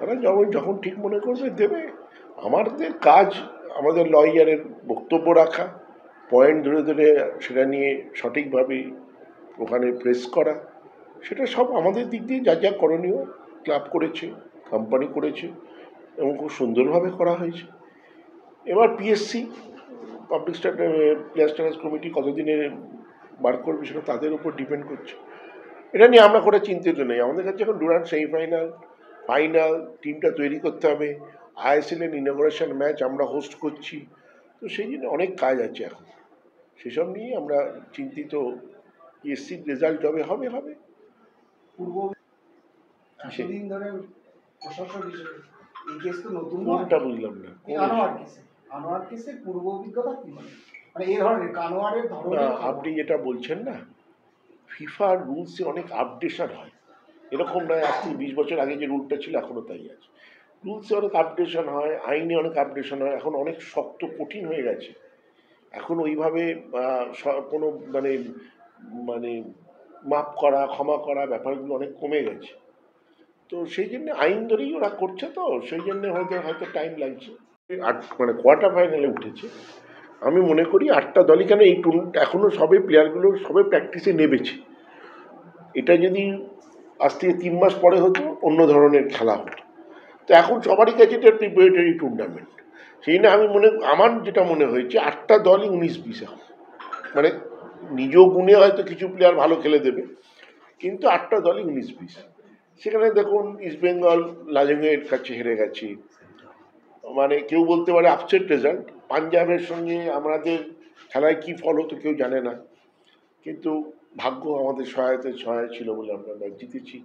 তারা যখন যখন ঠিক মনে করবে দেবে। আমাদের কাজ আমাদের লয়ারের বক্তব্য রাখা, পয়েন্ট ধরে ধরে সেটা নিয়ে সঠিকভাবে ওখানে প্রেস করা, সেটা সব আমাদের দিক দিয়ে যা যা করণীয় ক্লাব করেছে, কোম্পানি করেছে এবং খুব সুন্দরভাবে করা হয়েছে। এবার PSC public player status committee কতদিনে বার করবে সেটা তাদের উপর ডিপেন্ড করছে। এটা নিয়ে আমরা করে চিন্তিত নেই। আমাদের কাছে এখন ডুরান্ড সেমিফাইনাল, ফাইনাল, টিমটা তৈরি করতে হবে। আইএসএল এর ইনঅগ্রেশন ম্যাচ আমরা হোস্ট করছি, তো সেই জন্য অনেক কাজ আছে এখন। সেসব নিয়ে আমরা চিন্তিত। পিএসসির রেজাল্ট যবে হবে হবে। পূর্ব এতদিন ধরে প্রশাসক হিসেবে এই কেস তো নতুন কোনটা বুঝলাম না। আনোয়ার কেসের পূর্ব অভিজ্ঞতা কি, মানে এই ধরনের কানোয়ারের ধরনের আপনি যেটা বলছেন না, ফিফার রুলসে অনেক আপডেশন হয়। এরকম নয় আজ থেকে 20 বছর আগে যে রুলটা ছিল এখনও তাই আছে। রুলসে অনেক আপডেশন হয়, আইনে অনেক আপডেশন হয়, এখন অনেক শক্ত কঠিন হয়ে গেছে। এখন ওইভাবে কোনো মানে মানে মাপ করা, ক্ষমা করা ব্যাপারগুলো অনেক কমে গেছে। তো সেই জন্য আইন ধরেই ওরা করছে, তো সেই জন্য হয়তো হয়তো টাইম লাগছে। মানে কোয়ার্টার ফাইনালে উঠেছে। আমি মনে করি 8টা দলই, কেন এই এখনও সবে প্লেয়ারগুলো সবে প্র্যাকটিসে নেমেছে। এটা যদি আজ থেকে 3 মাস পরে হতো অন্য ধরনের খেলা হতো। তো এখন সবারই কাছে এটা প্রিপারেটরি টুর্নামেন্ট। সেই জন্য আমার যেটা মনে হয়েছে 8টা দলই 19-20 এখন, মানে নিজ গুণে হয়তো কিছু প্লেয়ার ভালো খেলে দেবে, কিন্তু 8টা দলই 19-20। সেখানে দেখুন ইস্টবেঙ্গল লাজেংয়ের কাছে হেরে গেছে, মানে কেউ বলতে পারে আপসেট রেজাল্ট। পাঞ্জাবের সঙ্গে আমাদের খেলায় কী ফল হতো কেউ জানে না, কিন্তু ভাগ্য আমাদের সহায় ছিল বলে আমরা ম্যাচ জিতেছি।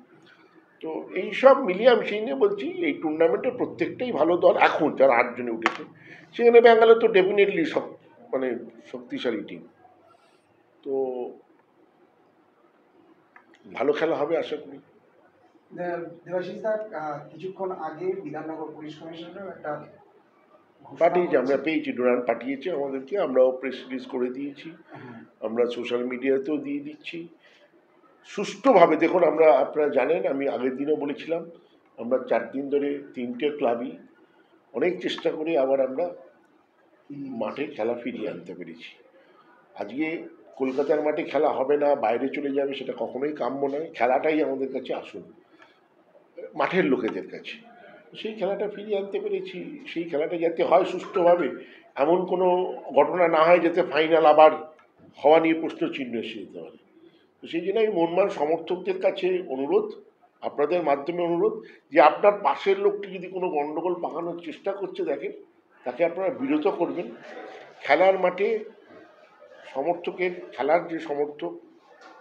তো এইসব মিলিয়ে আমি সেই নিয়ে বলছি এই টুর্নামেন্টের প্রত্যেকটাই ভালো দল এখন যারা 8 জনে উঠেছে। সেখানে ব্যাঙ্গালোর তো ডেফিনেটলি মানে শক্তিশালী টিম। তো ভালো খেলা হবে আশা করি। দেবাশিস দা, কিছুক্ষণ আগে বিধাননগর পুলিশ কমিশনার একটা পাঠিয়েছি, আমরা পেয়েছি, ডোনাল্ড পাঠিয়েছে আমাদেরকে, আমরাও প্রেস রিলিজ করে দিয়েছি, আমরা সোশ্যাল মিডিয়াতেও দিয়ে দিচ্ছি সুষ্ঠুভাবে। দেখুন আপনারা জানেন, আমি আগের দিনও বলেছিলাম, আমরা 4 দিন ধরে 3টে ক্লাবই অনেক চেষ্টা করে আবার আমরা মাঠে খেলা ফিরিয়ে আনতে পেরেছি। আজকে কলকাতার মাঠে খেলা হবে না, বাইরে চলে যাবে, সেটা কখনোই কাম্য নয়। খেলাটাই আমাদের কাছে আসুন, মাঠের লোকেদের কাছে। সেই খেলাটা ফিরিয়ে আনতে পেরেছি। সেই খেলাটা যাতে হয় সুষ্ঠুভাবে, এমন কোনো ঘটনা না হয় যাতে ফাইনাল আবার হওয়া নিয়ে প্রশ্ন চিহ্ন এসে যেতে পারে। তো সেই জন্য আমি মনমান সমর্থকদের কাছে অনুরোধ, আপনাদের মাধ্যমে অনুরোধ, যে আপনার পাশের লোকটি যদি কোনো গণ্ডগোল পাকানোর চেষ্টা করছে দেখেন, তাকে আপনারা বিরত করবেন। খেলার মাঠে খেলার যে সমর্থক,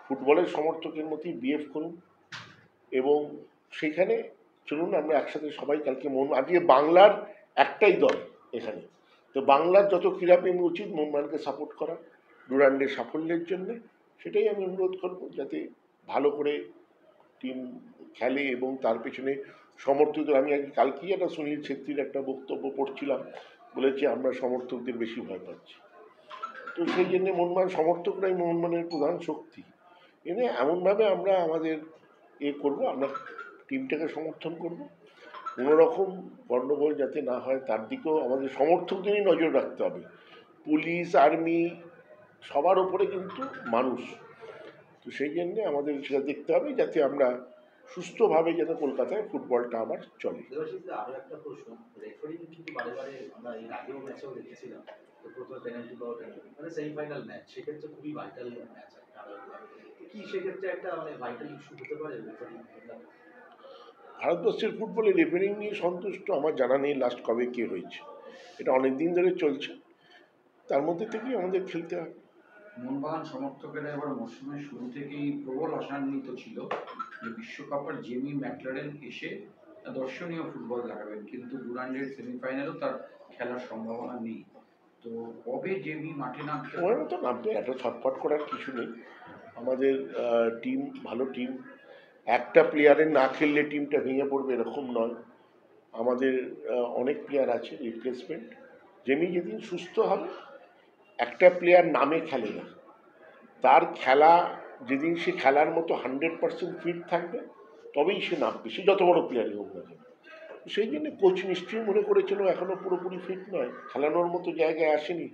ফুটবলের সমর্থকের মতোই বিহেভ করুন। এবং সেইখানে চলুন আমরা একসাথে সবাই কালকে আজকে বাংলার একটাই দল এখানে, তো বাংলার যত ক্রীড়াপ্রেমী উচিত মোহনবাগানকে সাপোর্ট করা ডুরান্ডের সাফল্যের জন্য। সেটাই আমি অনুরোধ করব, যাতে ভালো করে টিম খেলে এবং তার পেছনে সমর্থক। আমি কালকেই একটা সুনীল ছেত্রীর একটা বক্তব্য পড়ছিলাম, বলেছে আমরা সমর্থকদের বেশি ভয় পাচ্ছি। তো সেই জন্যে মোহনবাগান সমর্থকরাই মোহনবাগানের প্রধান শক্তি। এনে এমনভাবে আমরা আমাদের করব, আমরা টিমটাকে সমর্থন করব। কোনোরকম গণ্ডগোল যাতে না হয় তার দিকেও আমাদের সমর্থকদেরই নজর রাখতে হবে। পুলিশ, আর্মি সবার ওপরে কিন্তু মানুষ, তো সেই জন্যে আমাদের সেটা দেখতে হবে যাতে আমরা সুস্থভাবে যেন কলকাতায় ফুটবলটা আবার চলে। আরো একটা প্রশ্ন, রেফারিং কিন্তু বারে বারে আমরা এর আগেও ম্যাচেও দেখেছিলাম, তো প্রথমে পেনাল্টি পাওয়া মানে সেমিফাইনাল ম্যাচ, সেক্ষেত্রে খুবই ভাইটাল ম্যাচ কি, সেক্ষেত্রে একটা মানে ভাইটাল ইস্যু হতে পারে রেফারিং? ভারতবর্ষের ফুটবলে রেফারিং নিয়ে সন্তুষ্ট আমার জানা নেই লাস্ট কবে কে হয়েছে। এটা অনেক দিন ধরে চলছে, তার মধ্যে থেকেই আমাদের খেলতে হবে। মোহনবাগান সমর্থকেরা এবার মৌসুমের শুরু থেকেই প্রবল আশান্বিত ছিল যে বিশ্বকাপের জেমি ম্যাকলারেন এসে দর্শনীয় ফুটবল দেখাবেন, কিন্তু ডুরান্ডের সেমিফাইনালেও তার খেলার সম্ভাবনা নেই। তো কবে জেমি মাঠে নামতে? ওরা তো নামতে এত ছটফট করার কিছু নেই। আমাদের টিম ভালো টিম, একটা প্লেয়ারের না খেললে টিমটা ভেঙে পড়বে এরকম নয়। আমাদের অনেক প্লেয়ার আছে রিপ্লেসমেন্ট। জেমি যেদিন সুস্থ হবে, একটা প্লেয়ার নামে খেলে না, তার খেলা যেদিন সে খেলার মতো 100% ফিট থাকবে তবেই সে নামবে, সে যত বড় প্লেয়ারই হোক না কেন। সেই জন্য কোচ নিশ্চয়ই মনে করেছিল এখনও পুরোপুরি ফিট নয়, খেলানোর মতো জায়গায় আসেনি।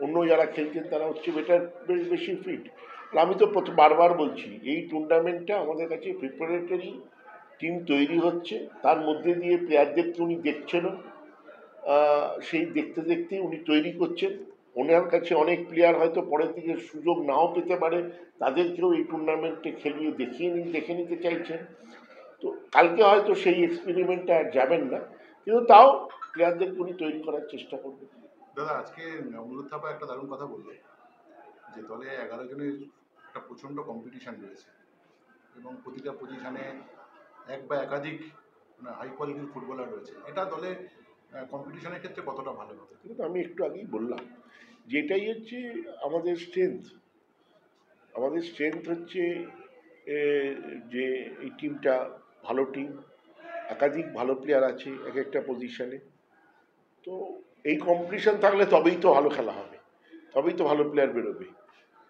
অন্য যারা খেলছেন তারা হচ্ছে বেশি ফিট। আর আমি তো বারবার বলছি এই টুর্নামেন্টটা আমাদের কাছে প্রিপারেটরি টিম তৈরি হচ্ছে, তার মধ্যে দিয়ে প্লেয়ারদেরকে উনি দেখছেনও, সেই দেখতে দেখতেই উনি তৈরি করছেন। ওনার কাছে অনেক প্লেয়ার হয়তো পরের দিকে সুযোগ নাও পেতে পারে, তাদেরকেও এই টুর্নামেন্টে খেলিয়ে দেখে নিতে চাইছেন। তো কালকে হয়তো সেই এক্সপেরিমেন্টটা আর যাবেন না, কিন্তু তাও প্লেয়ারদেরকে উনি তৈরি করার চেষ্টা করবেন। দাদা আজকে অনুরোধ থাপা একটা দারুণ কথা বললো যে দলে 11 জনের একটা প্রচণ্ড কম্পিটিশান রয়েছে এবং প্রতিটা পজিশনে এক বা একাধিক হাই কোয়ালিটির ফুটবলার রয়েছে। এটা দলে কম্পিটিশনের ক্ষেত্রে কতটা ভালো হবে? কিন্তু আমি একটু আগেই বললাম যেটাই হচ্ছে আমাদের স্ট্রেংথ। আমাদের স্ট্রেংথ হচ্ছে যে এই টিমটা ভালো টিম, একাধিক ভালো প্লেয়ার আছে এক একটা পজিশনে। তো এই কম্পিটিশান থাকলে তবেই তো ভালো খেলা হবে, তবেই তো ভালো প্লেয়ার বেরোবে।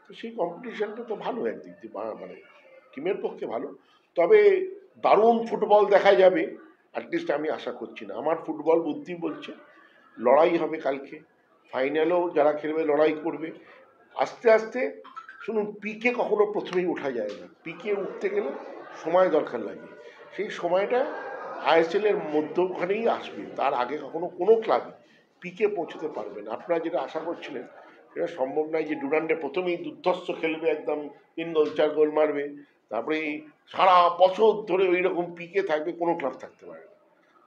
তো সেই কম্পিটিশানটা তো ভালো একদিক দিয়ে, মানে টিমের পক্ষে ভালো। তবে দারুণ ফুটবল দেখা যাবে অ্যাটলিস্ট আমি আশা করছি না। আমার ফুটবল বুদ্ধি বলছে লড়াই হবে কালকে, ফাইনালেও যারা খেলবে লড়াই করবে। আস্তে আস্তে শুনুন, পিকে কখনো প্রথমেই ওঠা যায় না, পিকে উঠতে গেলে সময় দরকার লাগে। সেই সময়টা আইএসএলের মধ্যখানেই আসবে, তার আগে কখনো কোনো ক্লাবই পিকে পৌঁছতে পারবে না। আপনারা যেটা আশা করছিলেন সেটা সম্ভব নয় যে ডুরান্ডে প্রথমেই দুর্ধর্ষ খেলবে, একদম 3 গোল 4 গোল মারবে, তারপরে সারা বছর ধরে ওই রকম পিকে থাকবে, কোনো ক্লাব থাকতে পারে না।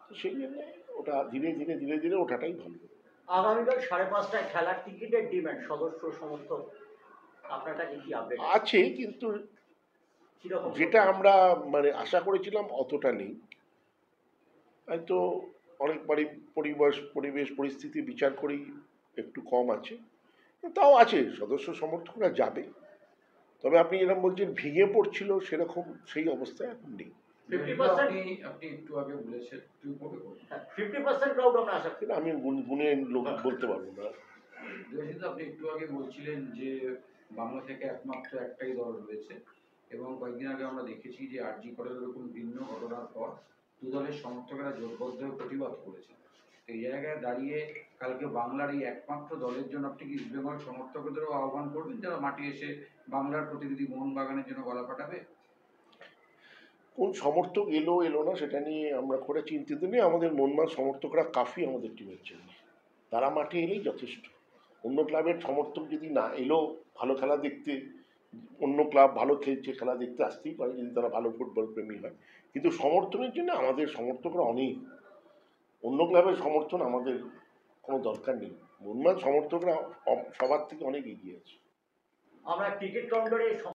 তো সেই জন্য ওটা ধীরে ধীরে ওঠাটাই ভালো। আগামীকাল 5:30টায় খেলার টিকিটের ডিমান্ড সদস্য সমর্থক আপনার কাছে কি আপডেট আছে, কিন্তু কিরকম? যেটা আমরা মানে আশা করেছিলাম অতটা নেই। হয়তো অনেক পরিবেশ পরিস্থিতি বিচার করেই একটু কম আছে, তাও আছে, সদস্য সমর্থকরা যাবে। তবে আপনি যেরকম বলছেন ভেঙে পড়ছিল, সেরকম সেই অবস্থায় এখন নেই। 50% আপনি একটু আগে বলেছেন 50% ক্রাউড আমরা আশা করি। কিন্তু আমি গুনে লোক বলতে পারবো না। আপনি একটু আগে বলছিলেন যে বাংলা থেকে একমাত্র একটাই দল রয়েছে এবং কয়েকদিন আগে আমরা দেখেছি যে আরজি করের এরকম ভিন্ন ঘটনার পর দু দলের সমর্থকেরা জোটবদ্ধ হয়ে প্রতিবাদ করেছে। এই জায়গায় দাঁড়িয়ে কালকে বাংলার এই একমাত্র দলের জন্য আপনি কি ইস্ট বেঙ্গল সমর্থকদেরও আহ্বান করবেন যারা মাঠে এসে বাংলার প্রতিনিধি মোহনবাগানের জন্য গলা ফাটাবে? কোন সমর্থক এলো না সেটা নিয়ে আমরা করে চিন্তিত নেই। আমাদের মনমান সমর্থকরা কাফি আমাদের টিমের জন্য, তারা মাঠে এলেই যথেষ্ট। অন্য ক্লাবের সমর্থক যদি না এলো ভালো খেলা দেখতে, অন্য ক্লাব ভালো খেলছে খেলা দেখতে আসতেই পারে যদি তারা ভালো ফুটবল প্রেমী হয়, কিন্তু সমর্থনের জন্য আমাদের সমর্থকরা অনেক। অন্য ক্লাবের সমর্থন আমাদের কোনো দরকার নেই, মনমান সমর্থকরা সবার থেকে অনেক এগিয়ে আছে। আমরা টিকিট কাউন্টারে